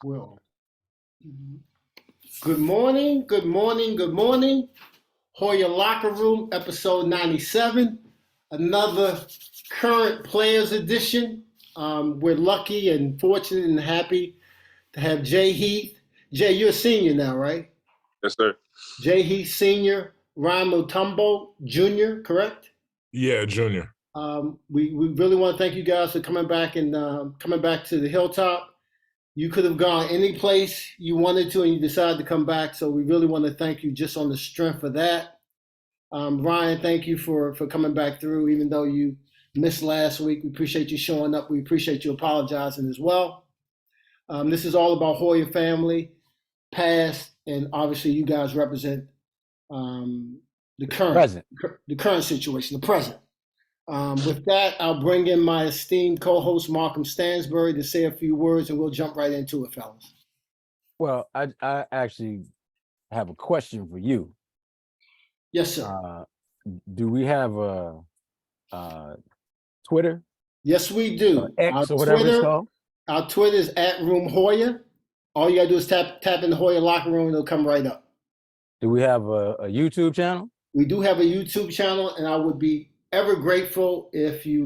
Will. Good morning, good morning, good morning. Hoya Locker Room, episode 97. Another current players edition. We're lucky and fortunate and happy to have Jay Heath. Jay, you're a senior now, right? Yes, sir. Jay Heath, senior. Ryan Mutombo, junior, correct? Yeah, junior. We really want to thank you guys for coming back and coming back to the Hilltop. You could have gone any place you wanted to, and you decided to come back. So we really want to thank you just on the strength of that. Ryan, thank you for coming back through, even though you missed last week. We appreciate you showing up. We appreciate you apologizing as well. This is all about Hoya family, past, and obviously you guys represent the current situation, the present. With that, I'll bring in my esteemed co-host, Markham Stansbury, to say a few words, and we'll jump right into it, fellas. Well, I actually have a question for you. Yes, sir. Do we have a Twitter? Yes, we do. X or whatever it's called? Our Twitter is @RoomHoya. All you gotta do is tap in the Hoya Locker Room, and it'll come right up. Do we have a YouTube channel? We do have a YouTube channel, and I would be ever grateful if you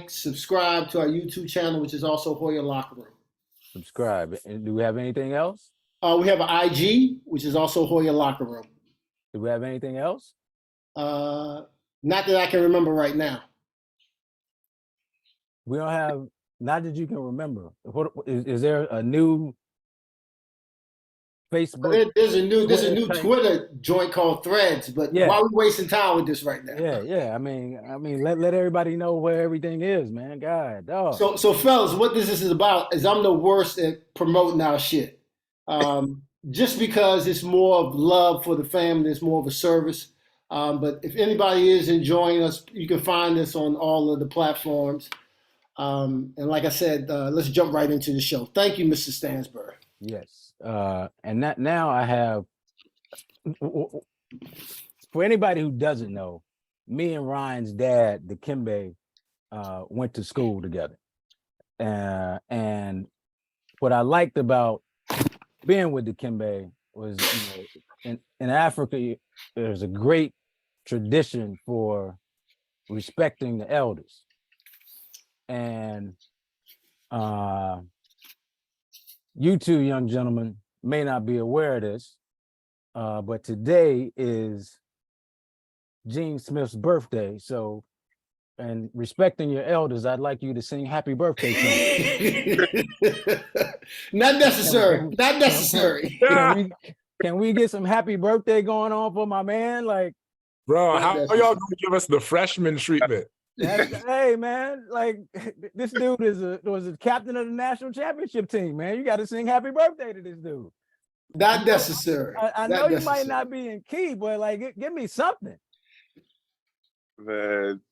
subscribe to our YouTube channel, which is also Hoya Locker Room. Subscribe. And do we have anything else? We have an IG, which is also Hoya Locker Room. Do we have anything else? Not that I can remember right now. We don't have, not that you can remember. Is there a new Facebook? There's a new Twitter joint called Threads, but why are we wasting time with this right now? Yeah. I mean, let everybody know where everything is, man. God, dog. So fellas, what this is about is I'm the worst at promoting our shit. Just because it's more of love for the family, it's more of a service. But if anybody is enjoying us, you can find us on all of the platforms. And like I said, let's jump right into the show. Thank you, Mr. Stansbury. Yes. And that now I have, for anybody who doesn't know, me and Ryan's dad, Dikembe, went to school together. And what I liked about being with Dikembe was, in Africa, there's a great tradition for respecting the elders. And you two young gentlemen may not be aware of this, but today is Gene Smith's birthday. So, and respecting your elders, I'd like you to sing happy birthday to him. Not necessary. Not necessary. Can we get some happy birthday going on for my man? Like, bro, how are y'all gonna give us the freshman treatment? Hey man, like this dude was a captain of the national championship team, man. You got to sing happy birthday to this dude. Not necessary. I know you might not be in key, but like give me something. Man,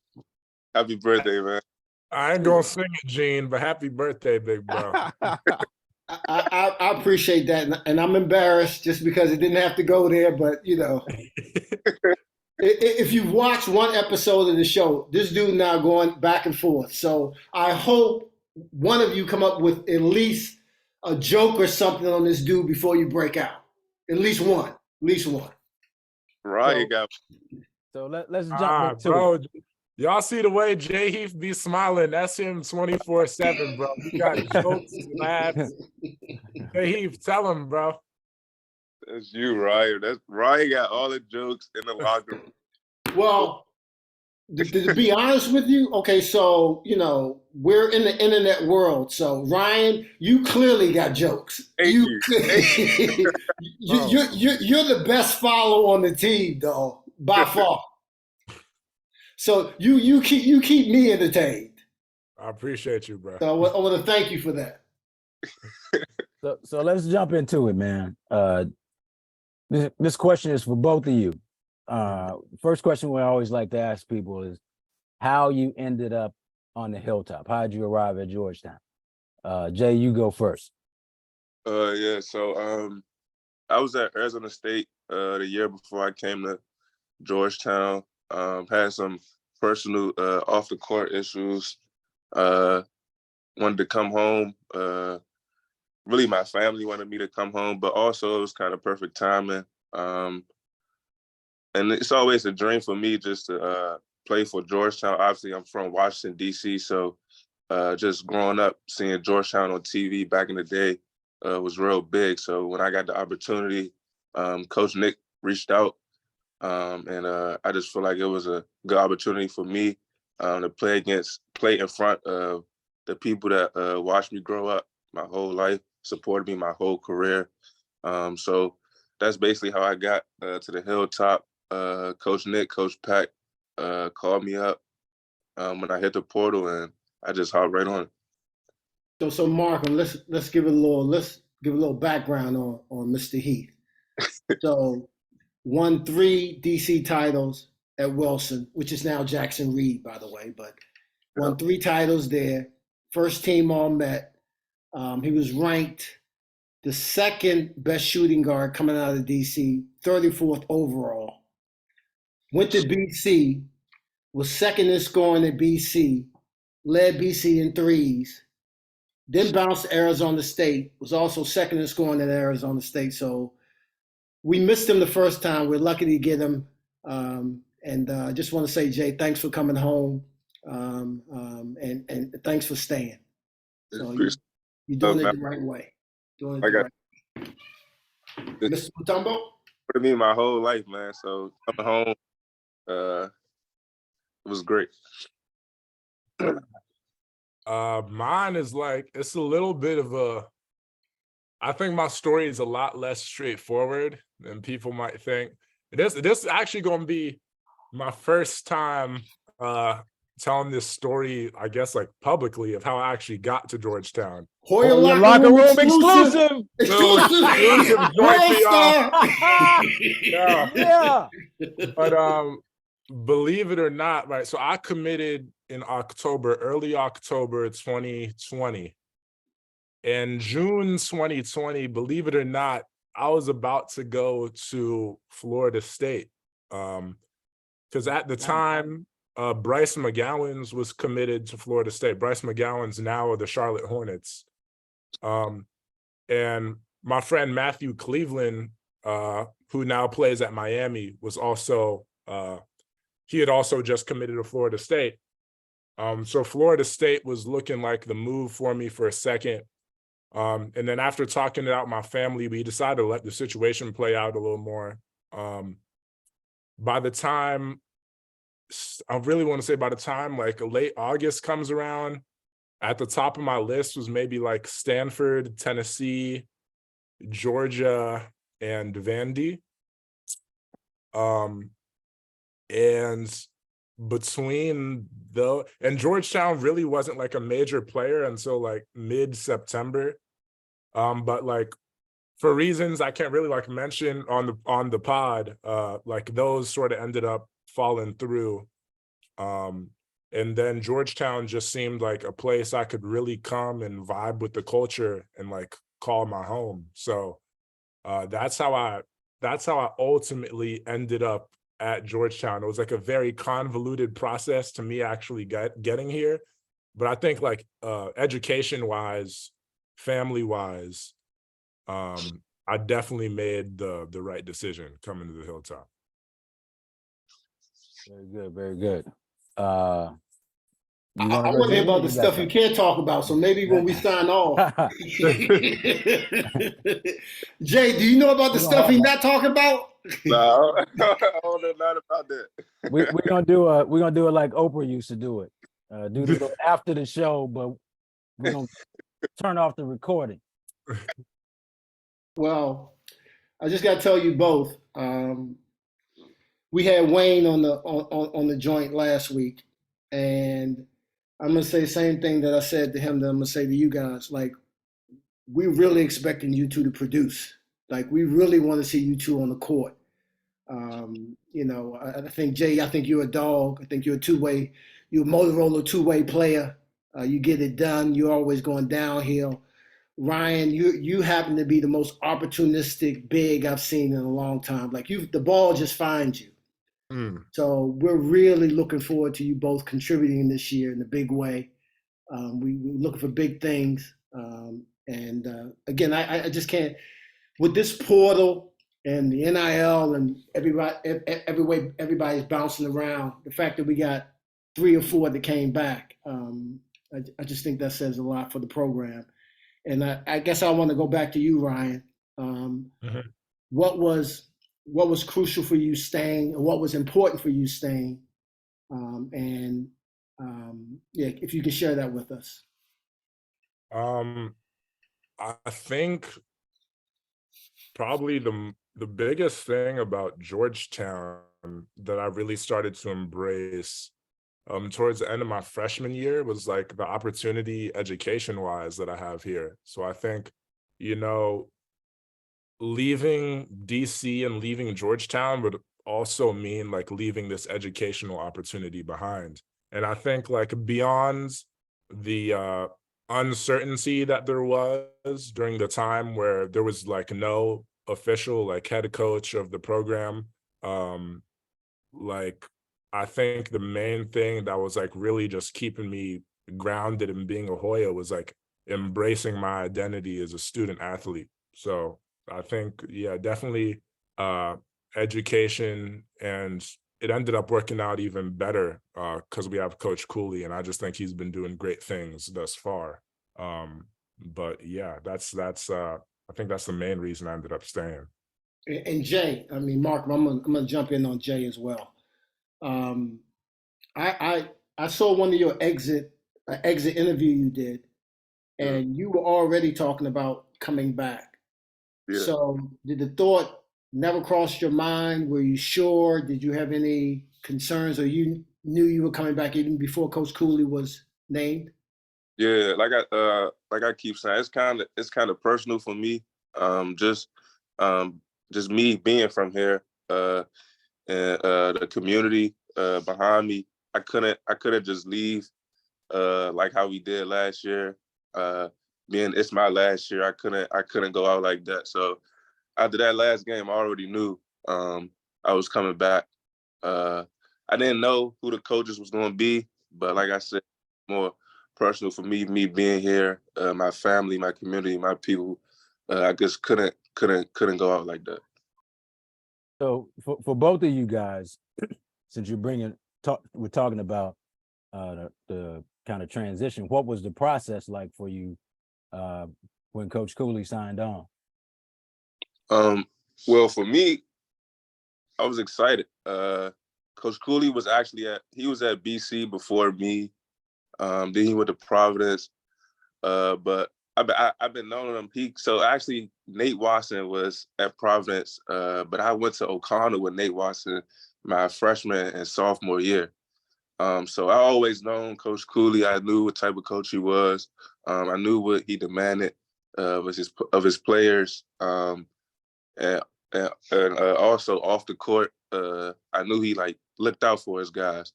happy birthday, man. I ain't gonna sing it, Gene, but happy birthday, big bro. I appreciate that, and I'm embarrassed just because it didn't have to go there, but if you've watched one episode of the show, this dude now going back and forth. So I hope one of you come up with at least a joke or something on this dude before you break out. At least one. Right, so let's jump into it. Y'all see the way Jay Heath be smiling? That's him 24/7, bro. He got jokes, laughs. Jay Heath, tell him, bro. That's you, Ryan. Ryan got all the jokes in the locker room. Well, to be honest with you, okay, so we're in the internet world. So Ryan, you clearly got jokes. You're the best follower on the team, though, by far. So you keep me entertained. I appreciate you, bro. So I want to thank you for that. So let's jump into it, man. This question is for both of you. First question we always like to ask people is how you ended up on the Hilltop. How did you arrive at Georgetown? Jay, you go first. So I was at Arizona State the year before I came to Georgetown. Had some personal off the court issues. Wanted to come home. really my family wanted me to come home, but also it was kind of perfect timing. And it's always a dream for me just to play for Georgetown. Obviously, I'm from Washington, D.C., so just growing up, seeing Georgetown on TV back in the day was real big. So when I got the opportunity, Coach Nick reached out, and I just feel like it was a good opportunity for me to play in front of the people that watched me grow up my whole life, supported me my whole career. So that's basically how I got to the Hilltop. Coach Nick, Coach Pack called me up when I hit the portal, and I just hopped right on it. So Markham, let's give a little background on Mr. Heath. So won 3 DC titles at Wilson, which is now Jackson Reed, by the way, but won 3 titles there. First team All-Met. He was ranked the 2nd best shooting guard coming out of DC, 34th overall. Went to BC, was 2nd in scoring at BC, led BC in threes, then bounced to Arizona State, was also 2nd in scoring at Arizona State. So we missed him the first time. We're lucky to get him. And I just want to say, Jay, thanks for coming home, and thanks for staying. So you're doing it the right way. Doing it the right way. Mr. Mutombo? For me my whole life, man. So coming home, it was great. Mine is like, it's a little bit of I think my story is a lot less straightforward than people might think. This is actually going to be my first time telling this story, I guess, like publicly, of how I actually got to Georgetown. Hoya locker room exclusive. Exclusive. Yeah. But believe it or not, right? So I committed in early October 2020. In June 2020, believe it or not, I was about to go to Florida State. Because at the time, Bryce McGowan's was committed to Florida State. Bryce McGowan's now the Charlotte Hornets. And my friend Matthew Cleveland, who now plays at Miami, was also, he had also just committed to Florida State. So Florida State was looking like the move for me for a second. And then after talking it out with my family, we decided to let the situation play out a little more. By the time, I really want to say by the time like late August comes around, at the top of my list was maybe like Stanford, Tennessee, Georgia, and Vandy. And and Georgetown really wasn't like a major player until like mid-September. But like for reasons I can't really like mention on the pod, like those sort of ended up falling through. And then Georgetown just seemed like a place I could really come and vibe with the culture and like call my home. So that's how I ultimately ended up at Georgetown. It was like a very convoluted process to me actually getting here. But I think like education-wise, family-wise, I definitely made the right decision coming to the Hilltop. Very good, very good. I want to hear about the stuff you can't talk about, so maybe when we sign off. Jay, do you know about the stuff he's not talking about? No, I don't know nothing about that. We're gonna do it like Oprah used to do it. Do the little after the show, but we're gonna turn off the recording. Well, I just got to tell you both. We had Wayne on the joint last week, and I'm gonna say the same thing that I said to him that I'm gonna say to you guys. Like, we're really expecting you two to produce. Like, we really want to see you two on the court. You know, I think Jay, I think you're a dog. I think you're you're a Motorola two-way player. You get it done. You're always going downhill. Ryan, you happen to be the most opportunistic big I've seen in a long time. Like, the ball just finds you. So we're really looking forward to you both contributing this year in a big way. We're looking for big things. And again, I just can't, with this portal and the NIL and everybody's bouncing around. The fact that we got 3 or 4 that came back, I just think that says a lot for the program. And I guess I want to go back to you, Ryan. Mhm. What was crucial for you staying, and what was important for you staying? Yeah, if you could share that with us. Um, I think probably the biggest thing about Georgetown that I really started to embrace towards the end of my freshman year was like the opportunity education wise that I have here. So I think, you know, leaving DC and leaving Georgetown would also mean like leaving this educational opportunity behind. And I think like beyond the uncertainty that there was during the time where there was like no official like head coach of the program, um, like I think the main thing that was like really just keeping me grounded in being a Hoya was like embracing my identity as a student athlete. So I think, yeah, definitely uh education, and it ended up working out even better because we have Coach Cooley, and I just think he's been doing great things thus far. But yeah, that's I think that's the main reason I ended up staying. And Jay, I mean, Mark, I'm gonna jump in on Jay as well. Um, I saw one of your exit interview you did, Yeah. and you were already talking about coming back. Yeah. So did the thought never cross your mind? Were you sure? Did you have any concerns, or you knew you were coming back even before Coach Cooley was named? Yeah, like I keep saying, it's kind of personal for me. Um, just um, just me being from here, and the community behind me. I couldn't just leave like how we did last year. Uh, Being it's my last year, I couldn't go out like that. So after that last game, I already knew I was coming back. Uh, I didn't know who the coaches was going to be, but like I said, more personal for me being here, my family, my community, my people. I just couldn't go out like that. So for both of you guys, since we're talking about the kind of transition, what was the process like for you uh, when Coach Cooley signed on? Um, well, for me, I was excited. Coach Cooley was at BC before me. Then he went to Providence. But I've been knowing him. So actually Nate Watson was at Providence, but I went to O'Connell with Nate Watson my freshman and sophomore year. So I always known Coach Cooley. I knew what type of coach he was. I knew what he demanded of his players. And also off the court, I knew he like looked out for his guys.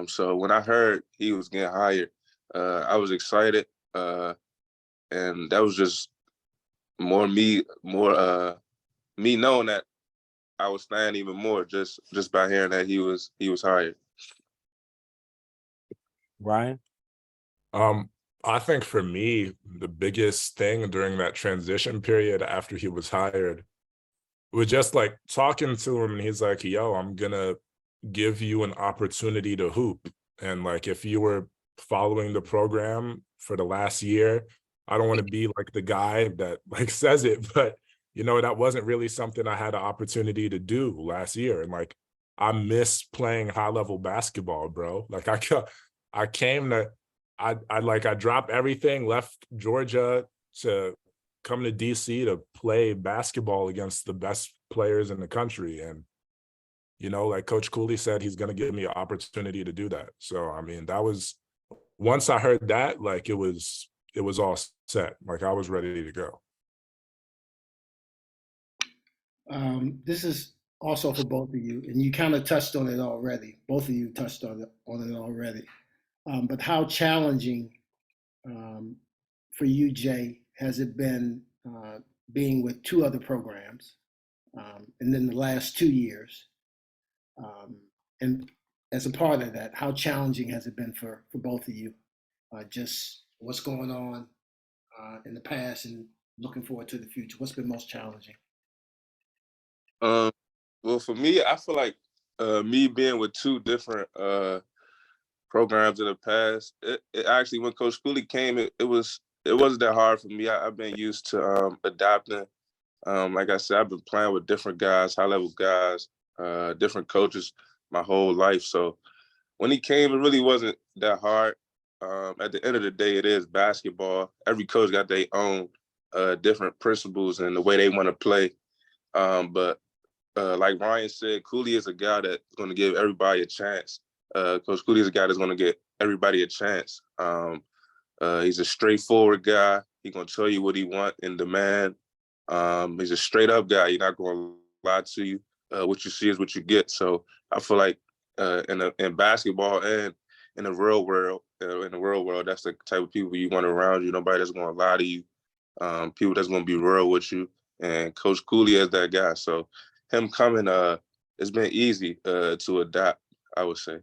So when I heard he was getting hired, I was excited. And that was just me knowing that I was staying even more just by hearing that he was hired. Ryan? Um, I think for me, the biggest thing during that transition period after he was hired was just like talking to him, and he's like, yo, I'm gonna give you an opportunity to hoop. And like if you were following the program for the last year, I don't want to be like the guy that like says it, but that wasn't really something I had an opportunity to do last year. And like I miss playing high level basketball, bro. Like I came to I dropped everything, left Georgia to come to DC to play basketball against the best players in the country. And like Coach Cooley said, he's going to give me an opportunity to do that. So, I mean, that was, once I heard that, like it was all set. Like I was ready to go. This is also for both of you, and you kind of touched on it already. Both of you touched on it already. But how challenging um, for you, Jay, has it been being with 2 other programs, and then the last 2 years? Um, and as a part of that, how challenging has it been for both of you? Just what's going on in the past and looking forward to the future? What's been most challenging? Well, for me, I feel like me being with two different programs in the past, it actually, when Coach Cooley came, it wasn't that hard for me. I've been used to adapting. Like I said, I've been playing with different guys, high-level guys, different coaches my whole life. So when he came, it really wasn't that hard. At the end of the day, it is basketball. Every coach got their own different principles and the way they want to play. But like Ryan said, Cooley is a guy that's going to give everybody a chance. Coach Cooley is a guy that's going to get everybody a chance. He's a straightforward guy. He's going to tell you what he wants and demand. He's a straight up guy. He's not going to lie to you. What you see is what you get. So I feel like in basketball and in the real world, that's the type of people you want around you. Nobody that's going to lie to you. People that's going to be real with you. And Coach Cooley is that guy. So him coming, it's been easy to adapt, I would say.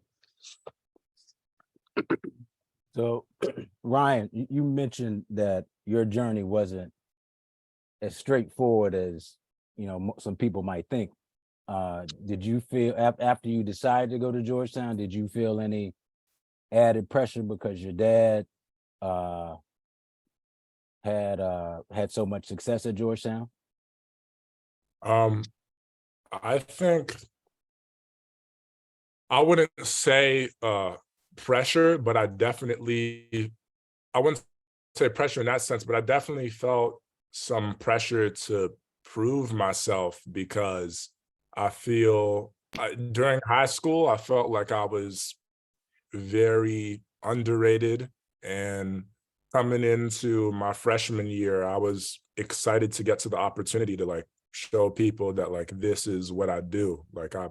So, Ryan, you mentioned that your journey wasn't as straightforward as some people might think. Did you feel after you decided to go to Georgetown? Did you feel any added pressure because your dad had so much success at Georgetown? I think I wouldn't say pressure, but I wouldn't say pressure in that sense, but I definitely felt some pressure to prove myself because I feel during high school, I felt like I was very underrated, and coming into my freshman year, I was excited to get to the opportunity to like show people that like this is what I do. Like I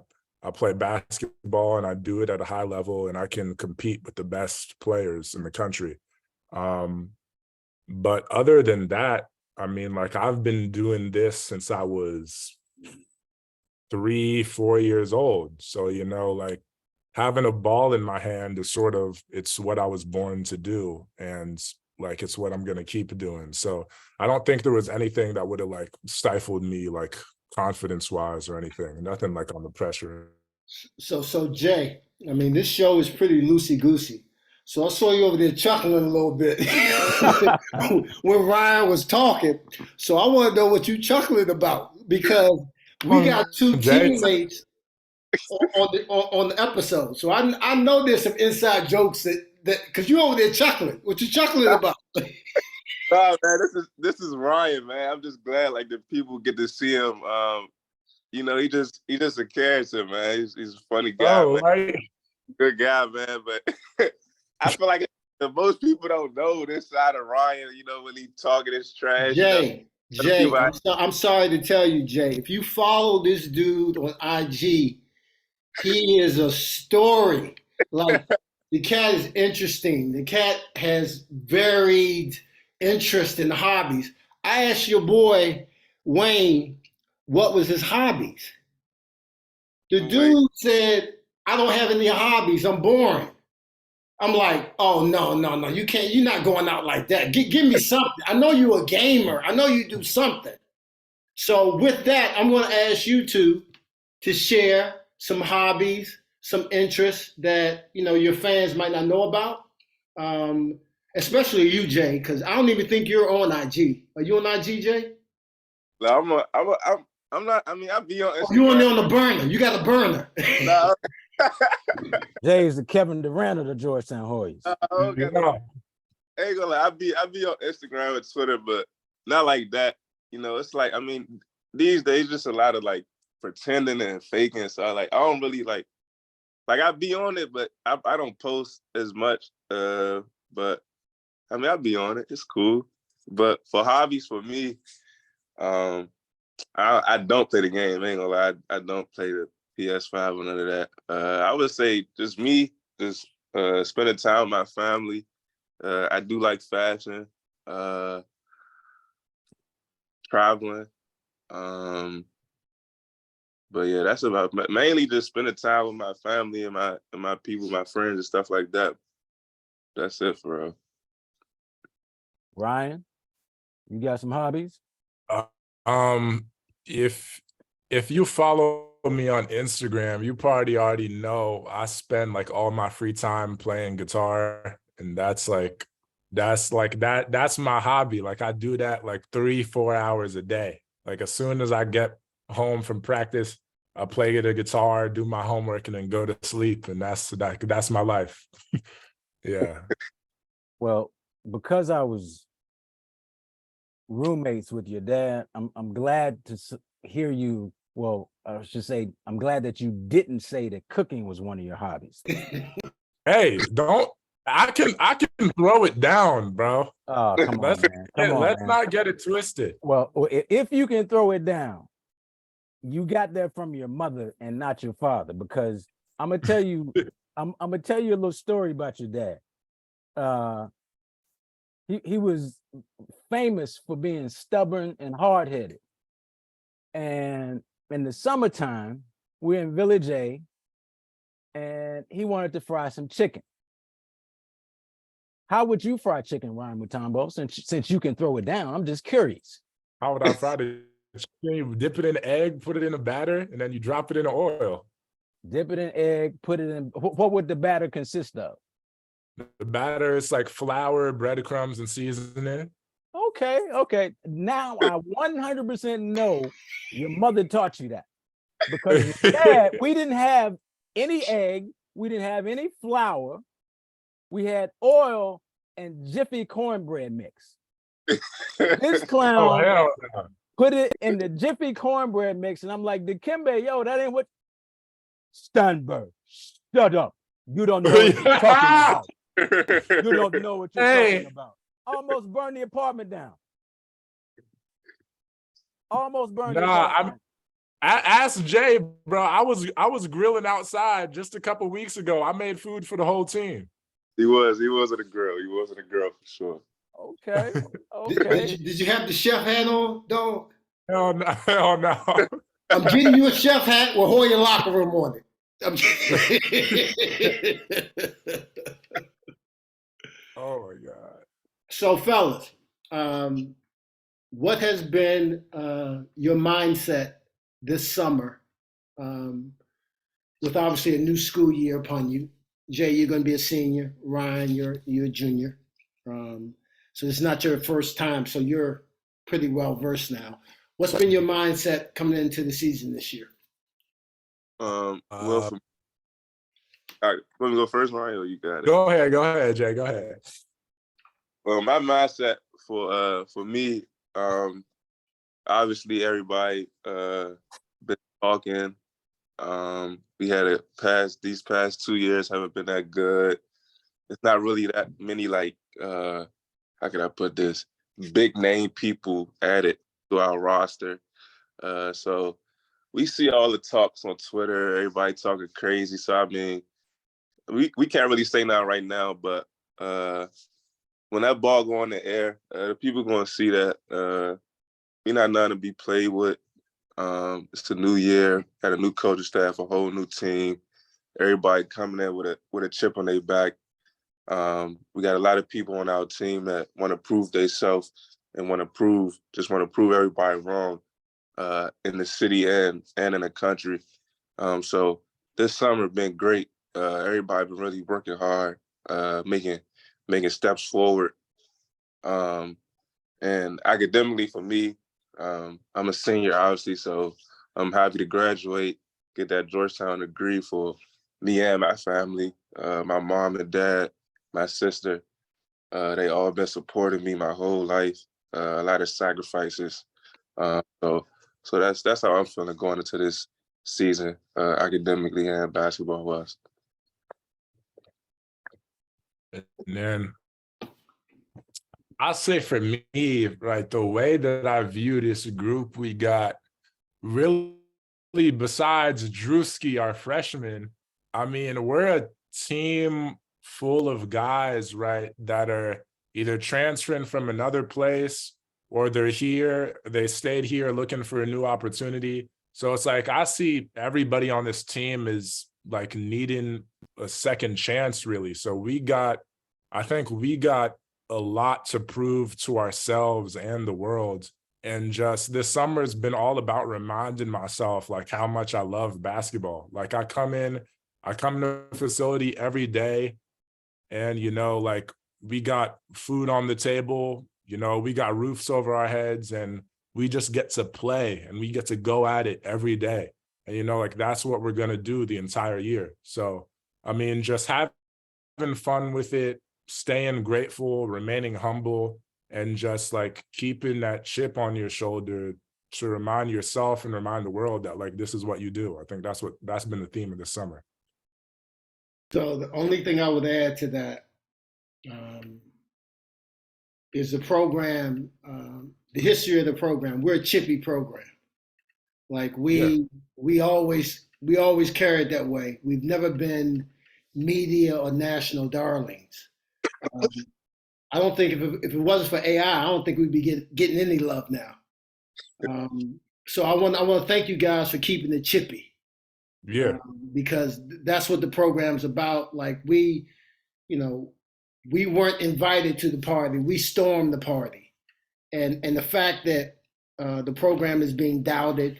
play basketball and I do it at a high level and I can compete with the best players in the country. But other than that, I mean, like I've been doing this since I was 3-4 years old. So, like having a ball in my hand is it's what I was born to do. And like, it's what I'm going to keep doing. So I don't think there was anything that would have like stifled me, like confidence wise or anything, nothing like on the pressure. So Jay, I mean, this show is pretty loosey-goosey. So I saw you over there chuckling a little bit when Ryan was talking. So I want to know what you chuckling about because we got two Jay, teammates on the episode. So I know there's some inside jokes that because you over there chuckling. What you chuckling about? Oh man, this is Ryan, man. I'm just glad like the people get to see him. He just a character, man. He's a funny guy, man. Right. Good guy, man. But I feel like most people don't know this side of Ryan. When he talking his trash. Jay, I'm sorry to tell you, Jay. If you follow this dude on IG, he is a story. Like the cat is interesting. The cat has varied interest and hobbies. I asked your boy Wayne what was his hobbies. The dude said, "I don't have any hobbies. I'm boring." I'm like, "Oh no, you can't. You're not going out like that. Give me something. I know you're a gamer. I know you do something." So with that, I'm going to ask you two to share some hobbies, some interests that your fans might not know about, especially you, Jay, because I don't even think you're on IG. Are you on IG, Jay? No, I'm not. I mean, I'll be on Instagram. Oh, you on the burner? You got a burner? No. Jay is the Kevin Durant of the Georgetown Hoyas. Okay. I ain't gonna lie. I be on Instagram and Twitter, but not like that. It's like, I mean, these days just a lot of like pretending and faking. So I don't really like I be on it, but I don't post as much. But I mean, I be on it. It's cool. But for hobbies, for me, I don't play the game. I ain't gonna lie. I don't play the PS5 or none of that. I would say just me, just spending time with my family. I do like fashion, traveling. But yeah, that's about mainly just spending time with my family and my people, my friends and stuff like that. That's it for real. Ryan? You got some hobbies? Uh, if you follow me on Instagram, you probably already know I spend like all my free time playing guitar, and that's my hobby. Like I do that like 3-4 hours a day. Like as soon as I get home from practice, I play the guitar, do my homework, and then go to sleep. And that's my life. Yeah. Well, because I was roommates with your dad, I'm glad to hear you. Well, I should say, I'm glad that you didn't say that cooking was one of your hobbies. Hey, don't. I can throw it down, bro. Oh, come on, man. Come on, Let's man. not get it twisted. Well, if you can throw it down, you got that from your mother and not your father, because I'm gonna tell you, I'm gonna tell you a little story about your dad. He was famous for being stubborn and hard-headed. And in the summertime, we're in Village A, and he wanted to fry some chicken. How would you fry chicken, Ryan Mutombo? Since you can throw it down, I'm just curious. How would I fry the chicken? You dip it in egg, put it in a batter, and then you drop it in the oil. Dip it in egg, put it in. What would the batter consist of? The batter is like flour, breadcrumbs, and seasoning. Okay. Now I 100% know your mother taught you that, because your dad, we didn't have any egg, we didn't have any flour, we had oil and Jiffy cornbread mix. This Oh, clown hell no. put it in the Jiffy cornbread mix, and I'm like, Dikembe, yo, that ain't what. Steinberg, shut up. You don't know what you're talking about. You don't know what you're talking about. Almost burned the apartment down. Almost burned the apartment down. Ask Jay, bro. I was grilling outside just a couple weeks ago. I made food for the whole team. He wasn't a girl. He wasn't a girl for sure. Okay. Did you have the chef hat on, dog? Hell no. Hell no. I'm getting you a chef hat with Hoya locker room on it. Oh my God. So, fellas, what has been your mindset this summer, with obviously a new school year upon you? Jay, you're going to be a senior. Ryan, you're a junior. So it's not your first time, so you're pretty well versed now. What's been your mindset coming into the season this year? Well, all right, want me to go first, Mario? You got it. Go ahead, Jay. Go ahead. Well, my mindset for me, obviously everybody been talking. We had these past 2 years haven't been that good. It's not really that many, like, how can I put this, big name people added to our roster. So we see all the talks on Twitter, everybody talking crazy. So I mean, we can't really say now right now, but when that ball go in the air, the people going to see that we're not nothing to be played with. It's a new year, got a new coaching staff, a whole new team. Everybody coming in with a chip on their back. We got a lot of people on our team that want to prove themselves and want to prove everybody wrong in the city and in the country. So this summer been great. Everybody been really working hard, making steps forward. And academically for me, I'm a senior, obviously, so I'm happy to graduate, get that Georgetown degree for me and my family, my mom and dad, my sister. They all been supporting me my whole life, a lot of sacrifices. So that's how I'm feeling going into this season, academically and basketball-wise. And then I'll say for me, right, the way that I view this group we got, really, besides Drewski, our freshman, I mean, we're a team full of guys, right, that are either transferring from another place or they're here, they stayed here looking for a new opportunity. So it's like I see everybody on this team is like needing a second chance, really. So I think we got a lot to prove to ourselves and the world. And just this summer has been all about reminding myself like how much I love basketball. Like I come to the facility every day, and like we got food on the table, we got roofs over our heads, and we just get to play and we get to go at it every day. And like that's what we're gonna do the entire year. So I mean, just having fun with it, staying grateful, remaining humble, and just like keeping that chip on your shoulder to remind yourself and remind the world that like this is what you do. I think that's been the theme of the summer. So the only thing I would add to that is the program, the history of the program. We're a chippy program. Like we always carried that way. We've never been media or national darlings. I don't think if it wasn't for AI, I don't think we'd be getting any love now. So I want to thank you guys for keeping it chippy. Yeah. Because that's what the program's about. Like we weren't invited to the party. We stormed the party. And the fact that the program is being doubted,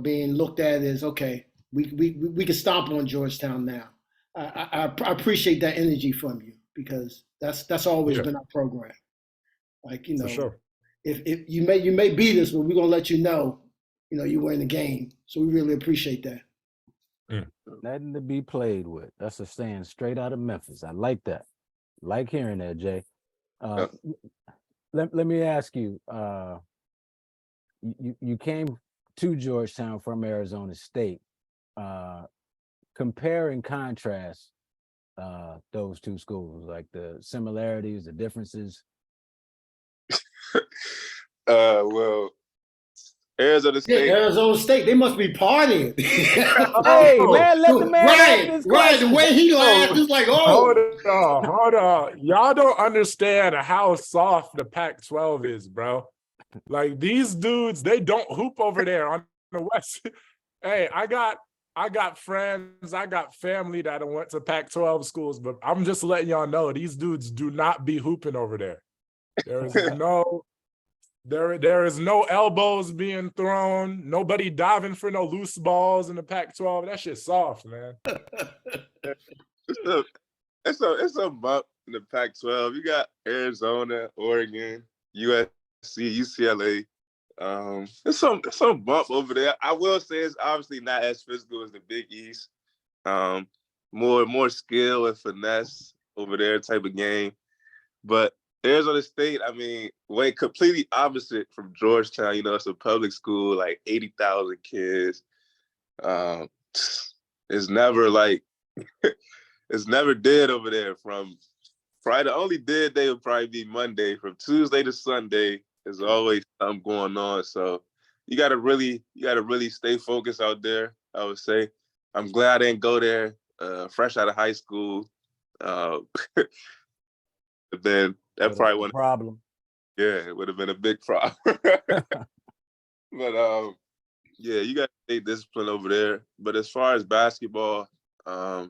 being looked at as, okay, we can stomp on Georgetown now. I appreciate that energy from you, because that's always been our program. Like, For sure. if you may beat us, but we're gonna let you know you were in the game. So we really appreciate that. Nothing to be played with. That's a saying straight out of Memphis. I like that. Like hearing that, Jay. Let me ask you, you came to Georgetown from Arizona State. Compare and contrast those two schools, like the similarities, the differences. Well, Arizona State. Yeah, Arizona State, they must be partying. Hey, man, let the man answer this right. The question. way he laughed, it's like, oh. Hold on. Y'all don't understand how soft the Pac-12 is, bro. Like these dudes, they don't hoop over there on the West. Hey, I got friends, I got family that went to Pac-12 schools, but I'm just letting y'all know these dudes do not be hooping over there. There is no elbows being thrown, nobody diving for no loose balls in the Pac-12. That shit's soft, man. It's a bump in the Pac-12. You got Arizona, Oregon, USC, UCLA. It's some bump over there. I will say it's obviously not as physical as the Big East. More skill and finesse over there type of game. But Arizona State, I mean, went completely opposite from Georgetown. It's a public school, like 80,000 kids. It's never like it's never dead over there. From Friday, the only dead day would probably be Monday. From Tuesday to Sunday, there's always something going on. So you gotta really stay focused out there, I would say. I'm glad I didn't go there fresh out of high school. But then that probably wouldn't problem. Yeah, it would have been a big problem. But yeah, you got to stay disciplined over there. But as far as basketball, I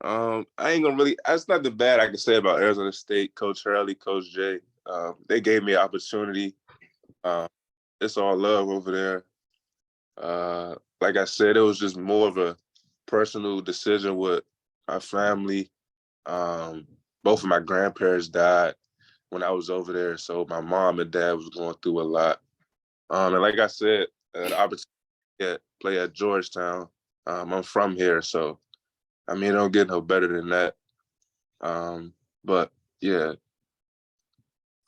ain't gonna really. That's nothing bad I can say about Arizona State, Coach Hurley, Coach Jay. They gave me an opportunity. It's all love over there. Like I said, it was just more of a personal decision with my family. Both of my grandparents died when I was over there, so my mom and dad was going through a lot. And like I said, the opportunity to play at Georgetown. I'm from here, so I mean, it don't get no better than that. But yeah,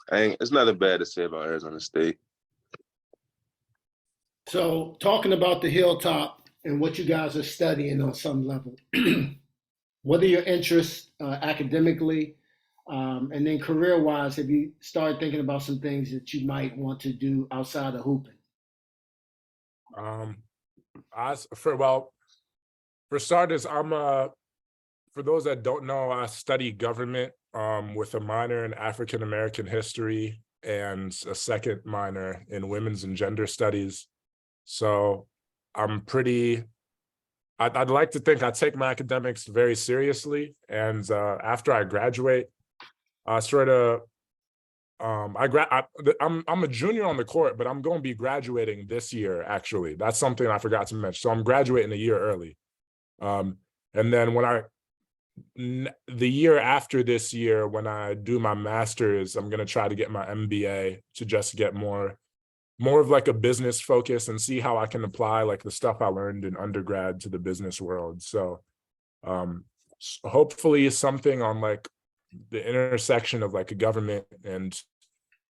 it's nothing bad to say about Arizona State. So talking about the Hilltop and what you guys are studying on some level, what are your interests academically? And then career-wise, have you started thinking about some things that you might want to do outside of hooping? For starters, for those that don't know, I study government with a minor in African American history and a second minor in women's and gender studies. So I'd like to think I take my academics very seriously. And after I graduate, Sort of. I'm a junior on the court, but I'm going to be graduating this year. Actually, that's something I forgot to mention. So I'm graduating a year early. And then the year after this year, when I do my master's, I'm going to try to get my MBA to just get more of like a business focus and see how I can apply like the stuff I learned in undergrad to the business world. So hopefully something on like the intersection of like government and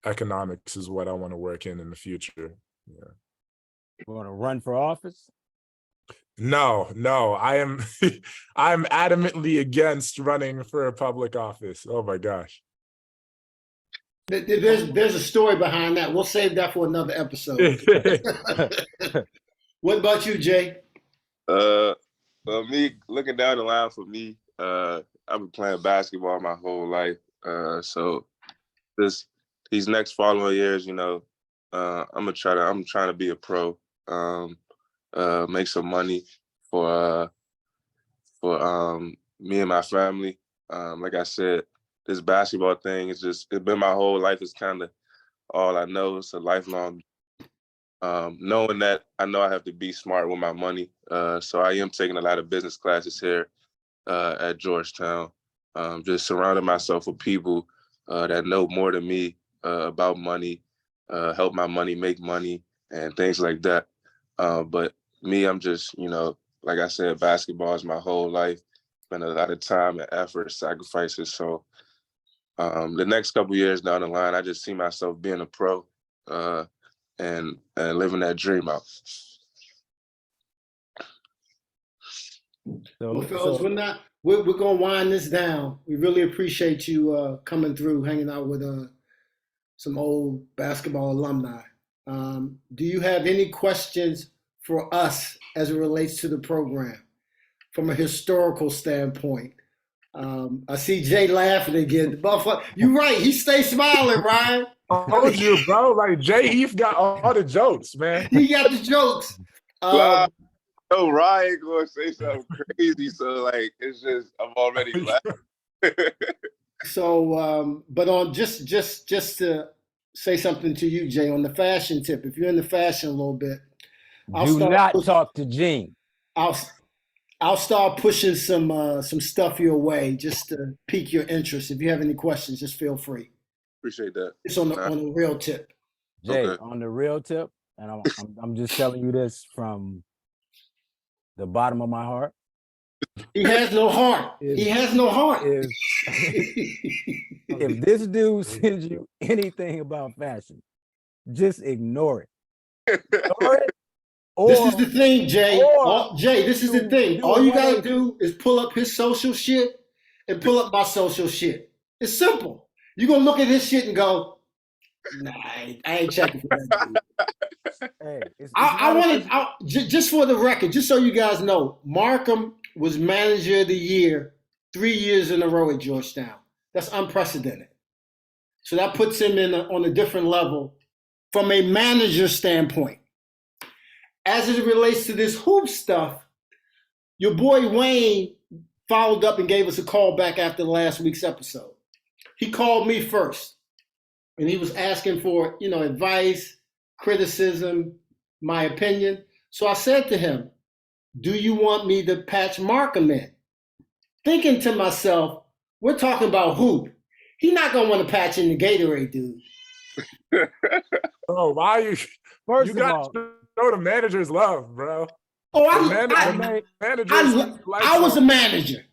economics is what I want to work in the future. Yeah. You want to run for office? No, I am I'm adamantly against running for a public office. Oh my gosh. There's a story behind that. We'll save that for another episode. What about you, Jay? Well, me looking down the line for me, I've been playing basketball my whole life. So these next following years, you know, I'm trying to be a pro, make some money for me and my family. Like I said, this basketball thing it's been my whole life. It's kind of all I know. It's a lifelong knowing that I know I have to be smart with my money. So I am taking a lot of business classes here at Georgetown. Just surrounding myself with people that know more than me about money, help my money make money and things like that. But me, I'm just, you know, like I said, basketball is my whole life. Spent a lot of time and effort, sacrifices. So the next couple years down the line, I just see myself being a pro and living that dream out. Well, fellas, we're gonna wind this down. We really appreciate you coming through, hanging out with some old basketball alumni. Do you have any questions for us as it relates to the program from a historical standpoint? I see Jay laughing again. You're right. He stays smiling, Ryan. I told you, bro. Like Heath got all the jokes, man. He got the jokes. No, Ryan gonna say something crazy. So like, it's just I'm already laughing. So, but on just to say something to you, Jay, on the fashion tip, if you're in the fashion a little bit, talk to Gene. I'll start pushing some stuff your way just to pique your interest. If you have any questions, just feel free. Appreciate that. It's on the real tip. Jay, okay. On the real tip, and I'm just telling you this from the bottom of my heart. He has no heart. He has no heart. If this dude sends you anything about fashion, just ignore it. Ignore it. This is the thing, Jay. Jay, this is the thing. All you gotta do is pull up his social shit and pull up my social shit. It's simple. You're gonna look at his shit and go, nah, I ain't checking for that dude. Hey, I wanted, just for the record, just so you guys know, Markham was manager of the year 3 years in a row at Georgetown. That's unprecedented. So that puts him on a different level from a manager standpoint. As it relates to this hoop stuff, your boy Wayne followed up and gave us a call back after last week's episode. He called me first, and he was asking for, advice, criticism, my opinion. So I said to him, do you want me to patch Markham in? Thinking to myself, we're talking about hoop. He's not going to want to patch in the Gatorade, dude. Oh, why you? First you got to show the managers love, bro. Oh, I was a manager.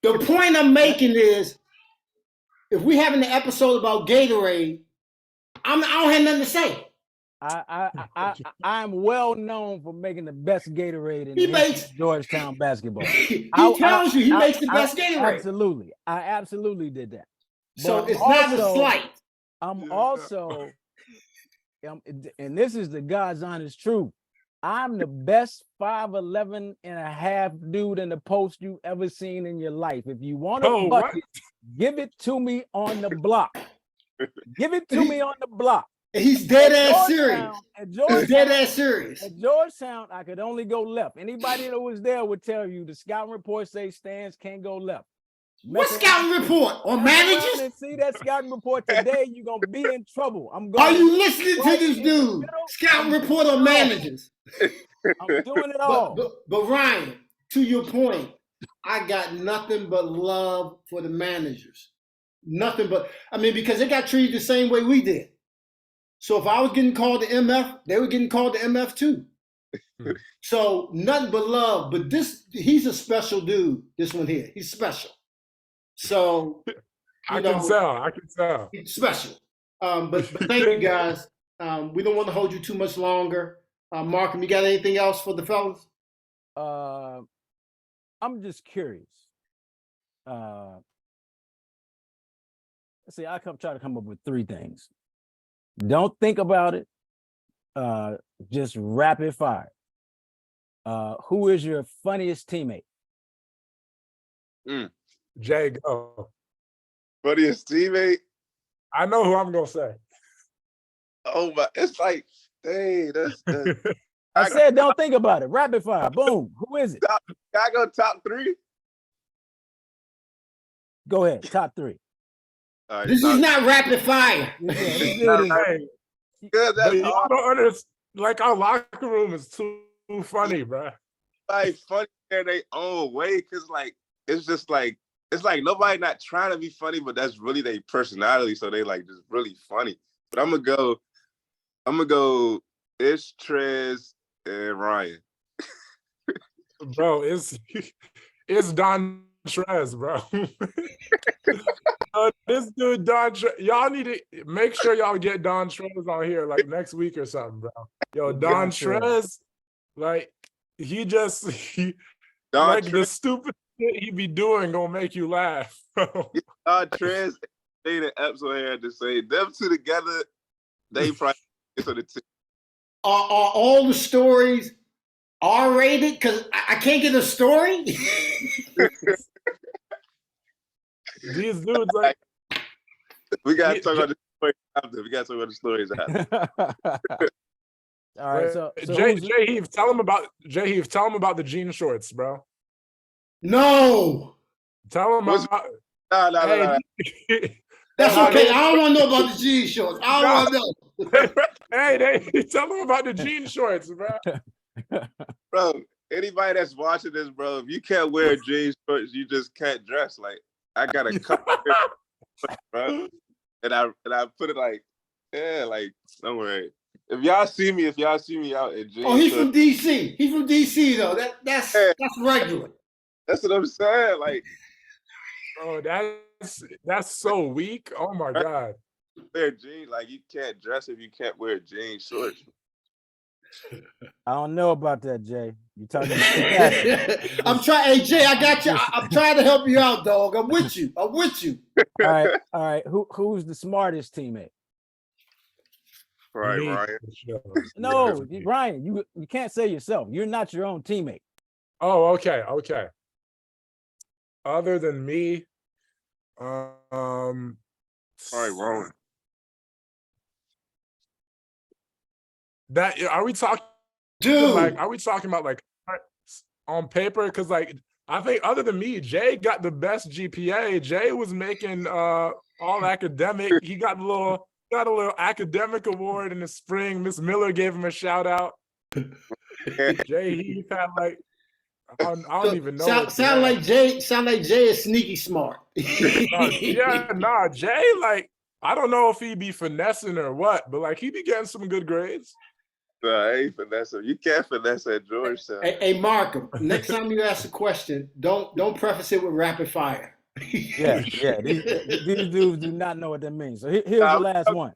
The point I'm making is, if we having an episode about Gatorade, I don't have nothing to say. I'm well known for making the best Gatorade in Georgetown basketball. He tells you he makes the best Gatorade. Absolutely. I absolutely did that. So it's not a slight. I'm also, and this is the God's honest truth, I'm the best 5'11 and a half dude in the post you ever seen in your life. If you want a bucket, give it to me on the block. Give it to me on the block. He's dead ass serious. He's dead ass serious. At Georgetown, I could only go left. Anybody that was there would tell you the scouting reports say stands can't go left. What messing scouting report on mess around managers? and see that scouting report today, you're gonna be in trouble. I'm Are going you listening to right this in the dude? middle. Scouting I'm report on doing it all. managers. I'm doing it But, all. but Ryan, to your point, I got nothing but love for the managers. Nothing but, I mean, because they got treated the same way we did. So if I was getting called the MF, they were getting called the MF too. So nothing but love. But he's a special dude, this one here. He's special. So, I can tell. he's special. But thank you guys. We don't want to hold you too much longer. Markham, you got anything else for the fellas? I'm just curious. Let's see, try to come up with 3 things. Don't think about it. Just rapid fire. Who is your funniest teammate? Jay, go. Funniest teammate? I know who I'm gonna say. Oh my, it's like, dang, that's I said don't think about it. Rapid fire. Boom. Who is it? I go top 3. Go ahead. Top 3. All right, This is not rapid fire. Hey, good. That's y'all hard. don't understand. Like, our locker room is too funny, bro. Like funny in their own way, because like it's just like it's like nobody not trying to be funny, but that's really their personality. So they like just really funny. But I'm gonna go Ish, Trez, and Ryan. Bro, it's Don Trez, bro. This dude, Don Trez, y'all need to make sure y'all get Don Trez on here like next week or something, bro. Yo, Don Trez, like the stupid shit he be doing gonna make you laugh, bro. Don Trez, they the episode had to say them two together. They probably on the team. Are all the stories R-rated? Because I can't get a story. These dudes, like, we gotta talk about the stories after. We gotta talk about the stories after. All right, so Jay Heath, tell him about the jean shorts, bro. No. Tell him about. No. That's okay. I don't want to know about the jean shorts. I don't want to know. Hey, tell them about the jean shorts, bro. Bro, anybody that's watching this, bro, if you can't wear jean shorts, you just can't dress. Like, I got a couple, bro, and I put it like, yeah, like, don't worry. If y'all see me out in jeans. Oh, he's from DC. He's from DC though. That's regular. That's what I'm saying. Like, oh, that's so weak. Oh my God. Wear jeans, like you can't dress if you can't wear jean shorts. I don't know about that, Jay. You talking? I'm trying. Hey, Jay, I got you. I'm trying to help you out, dog. I'm with you. All right. Who's the smartest teammate? Right, Ryan. No, Ryan. You can't say yourself. You're not your own teammate. Oh, okay. Other than me, all right, Rowan. That are we talking? Dude, like, are we talking about like on paper? Because like, I think other than me, Jay got the best GPA. Jay was making all academic. He got a little academic award in the spring. Miss Miller gave him a shout out. Jay Heath had like I don't even know. Sound like Jay is sneaky smart. Jay, like, I don't know if he be finessing or what, but like he be getting some good grades. No, I ain't finessing. You can't finesse at Georgetown. Hey, Markham, next time you ask a question, don't preface it with rapid fire. Yeah. These dudes do not know what that means. So here's the last one.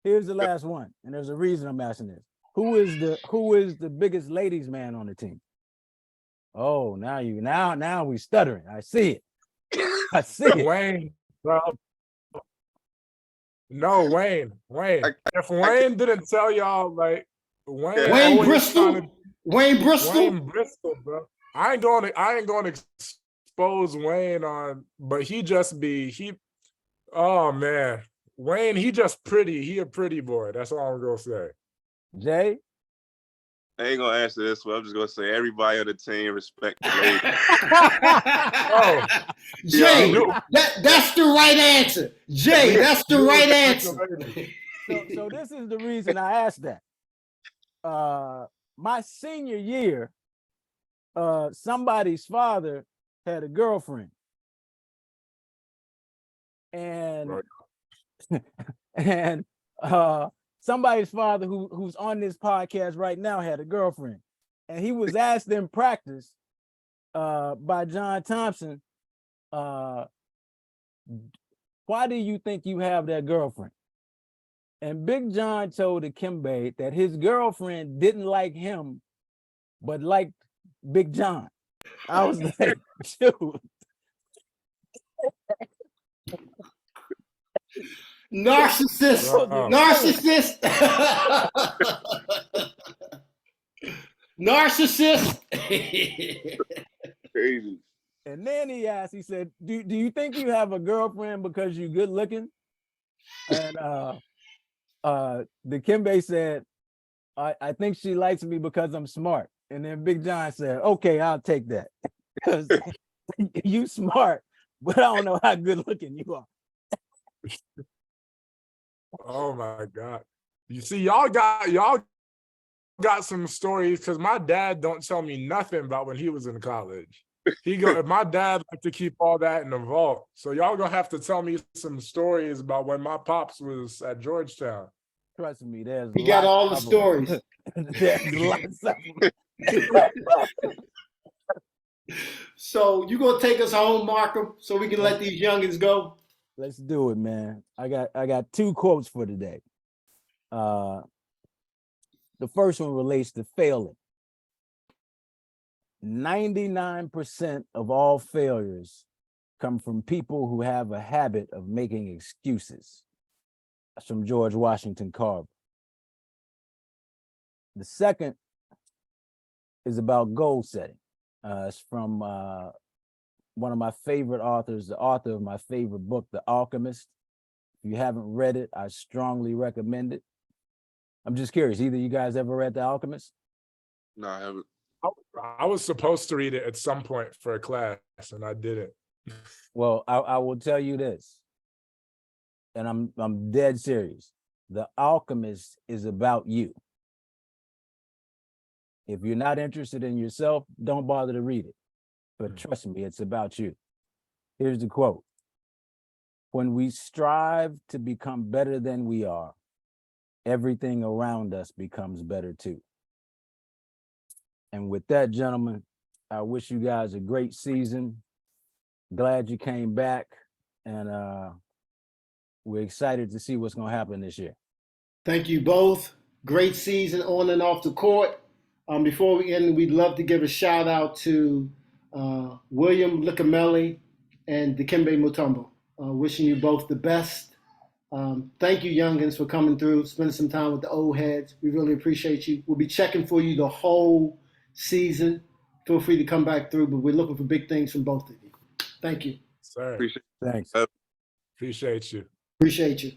Here's the last one, and there's a reason I'm asking this. Who is the biggest ladies man on the team? Oh, now we stuttering. I see it. I see it. Wayne, bro. No, Wayne. If Wayne didn't tell y'all, like, Wayne Bristol, bro. I ain't going to expose Wayne on, but oh man, Wayne, he just pretty. He a pretty boy. That's all I'm gonna say. Jay. I ain't gonna answer this one. I'm just gonna say everybody on the team respect the lady. Oh, Jay, yeah. that's the right answer. Jay, that's the right answer. So this is the reason I asked that. My senior year, somebody's father had a girlfriend. And Right. and somebody's father who's on this podcast right now had a girlfriend. And he was asked in practice by John Thompson, why do you think you have that girlfriend? And Big John told Dikembe that his girlfriend didn't like him, but liked Big John. I was like, dude. Narcissist. Wow. Narcissist. Narcissist. Crazy. And then he asked, he said, do you think you have a girlfriend because you're good looking? And Dikembe said, I think she likes me because I'm smart. And then Big John said, okay, I'll take that. Because you smart, but I don't know how good looking you are. Oh my God. You see, y'all got some stories, because my dad don't tell me nothing about when he was in college. My dad liked to keep all that in the vault. So y'all gonna have to tell me some stories about when my pops was at Georgetown. Trust me, there's He got lots all the of them. stories. There's lots of them. So you gonna take us home, Markham, so we can let these youngins go? Let's do it, man. I got two quotes for today. The first one relates to failing. 99% of all failures come from people who have a habit of making excuses. That's from George Washington Carver. The second is about goal setting. It's from one of my favorite authors, the author of my favorite book, The Alchemist. If you haven't read it, I strongly recommend it. I'm just curious, either you guys ever read The Alchemist? No, I haven't. I was supposed to read it at some point for a class, and I didn't. Well, I will tell you this, and I'm dead serious. The Alchemist is about you. If you're not interested in yourself, don't bother to read it. But trust me, it's about you. Here's the quote. When we strive to become better than we are, everything around us becomes better too. And with that, gentlemen, I wish you guys a great season. Glad you came back, and we're excited to see what's going to happen this year. Thank you both. Great season on and off the court. Before we end, we'd love to give a shout out to William Licamelli and Dikembe Mutombo. Wishing you both the best. Thank you, youngins, for coming through, spending some time with the old heads. We really appreciate you. We'll be checking for you the whole season. Feel free to come back through, but we're looking for big things from both of you. Thank you. Sir, Thanks. appreciate you. Appreciate you.